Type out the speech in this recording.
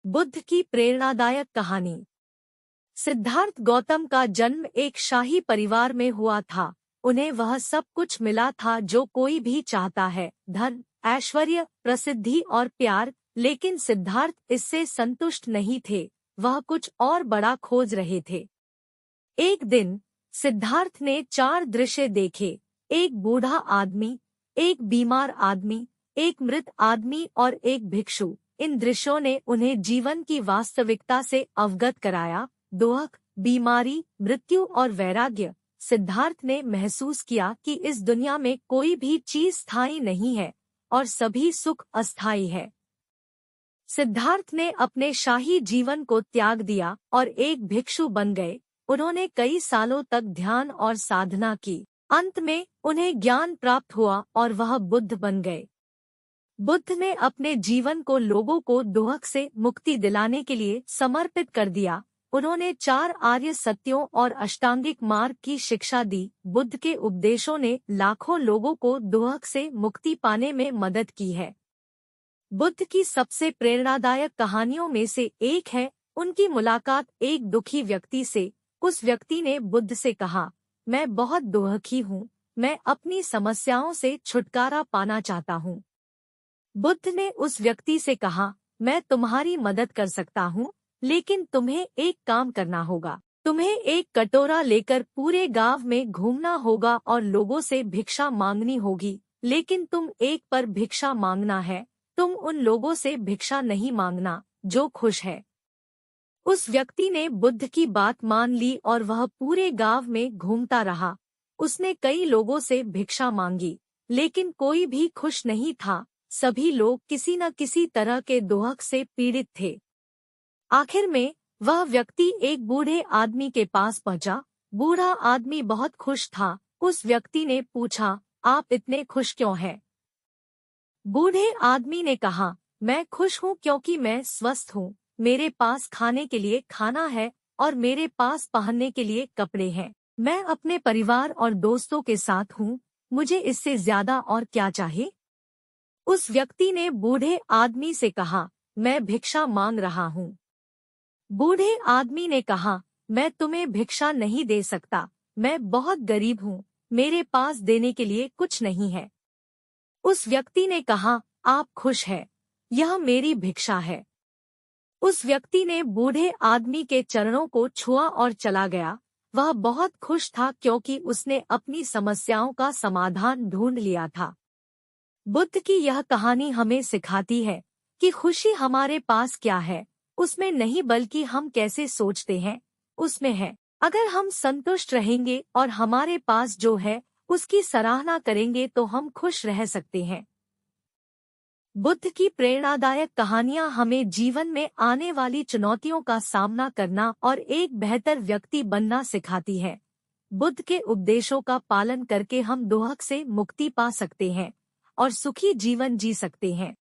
बुद्ध की प्रेरणादायक कहानी। सिद्धार्थ गौतम का जन्म एक शाही परिवार में हुआ था। उन्हें वह सब कुछ मिला था जो कोई भी चाहता है, धन, ऐश्वर्य, प्रसिद्धि और प्यार। लेकिन सिद्धार्थ इससे संतुष्ट नहीं थे। वह कुछ और बड़ा खोज रहे थे। एक दिन सिद्धार्थ ने 4 दृश्य देखे। एक बूढ़ा आदमी, एक बीमार आदमी, एक मृत आदमी और एक भिक्षु। इन दृश्यों ने उन्हें जीवन की वास्तविकता से अवगत कराया। दुख, बीमारी, मृत्यु और वैराग्य। सिद्धार्थ ने महसूस किया कि इस दुनिया में कोई भी चीज स्थायी नहीं है और सभी सुख अस्थायी है। सिद्धार्थ ने अपने शाही जीवन को त्याग दिया और एक भिक्षु बन गए। उन्होंने कई सालों तक ध्यान और साधना की। अंत में उन्हें ज्ञान प्राप्त हुआ और वह बुद्ध बन गए। बुद्ध ने अपने जीवन को लोगों को दुख से मुक्ति दिलाने के लिए समर्पित कर दिया। उन्होंने 4 आर्य सत्यों और अष्टांगिक मार्ग की शिक्षा दी। बुद्ध के उपदेशों ने लाखों लोगों को दुख से मुक्ति पाने में मदद की है। बुद्ध की सबसे प्रेरणादायक कहानियों में से एक है उनकी मुलाकात एक दुखी व्यक्ति से। उस व्यक्ति ने बुद्ध से कहा, मैं बहुत दुखी हूँ, मैं अपनी समस्याओं से छुटकारा पाना चाहता हूँ। बुद्ध ने उस व्यक्ति से कहा, मैं तुम्हारी मदद कर सकता हूँ, लेकिन तुम्हें एक काम करना होगा। तुम्हें एक कटोरा लेकर पूरे गांव में घूमना होगा और लोगों से भिक्षा मांगनी होगी। लेकिन तुम एक पर भिक्षा मांगना है। तुम उन लोगों से भिक्षा नहीं मांगना जो खुश है। उस व्यक्ति ने बुद्ध की बात मान ली और वह पूरे गांव में घूमता रहा। उसने कई लोगों से भिक्षा मांगी, लेकिन कोई भी खुश नहीं था। सभी लोग किसी न किसी तरह के दुख से पीड़ित थे। आखिर में वह व्यक्ति एक बूढ़े आदमी के पास पहुंचा। बूढ़ा आदमी बहुत खुश था। उस व्यक्ति ने पूछा, आप इतने खुश क्यों हैं? बूढ़े आदमी ने कहा, मैं खुश हूँ क्योंकि मैं स्वस्थ हूँ, मेरे पास खाने के लिए खाना है और मेरे पास पहनने के लिए कपड़े हैं। मैं अपने परिवार और दोस्तों के साथ हूँ। मुझे इससे ज्यादा और क्या चाहिए? उस व्यक्ति ने बूढ़े आदमी से कहा, मैं भिक्षा मांग रहा हूँ। बूढ़े आदमी ने कहा, मैं तुम्हें भिक्षा नहीं दे सकता, मैं बहुत गरीब हूँ, मेरे पास देने के लिए कुछ नहीं है। उस व्यक्ति ने कहा, आप खुश हैं, यह मेरी भिक्षा है। उस व्यक्ति ने बूढ़े आदमी के चरणों को छुआ और चला गया। वह बहुत खुश था क्योंकि उसने अपनी समस्याओं का समाधान ढूंढ लिया था। बुद्ध की यह कहानी हमें सिखाती है कि खुशी हमारे पास क्या है, उसमें नहीं बल्कि हम कैसे सोचते हैं उसमें है। अगर हम संतुष्ट रहेंगे और हमारे पास जो है उसकी सराहना करेंगे तो हम खुश रह सकते हैं। बुद्ध की प्रेरणादायक कहानियां हमें जीवन में आने वाली चुनौतियों का सामना करना और एक बेहतर व्यक्ति बनना सिखाती है। बुद्ध के उपदेशों का पालन करके हम दुख से मुक्ति पा सकते हैं और सुखी जीवन जी सकते हैं।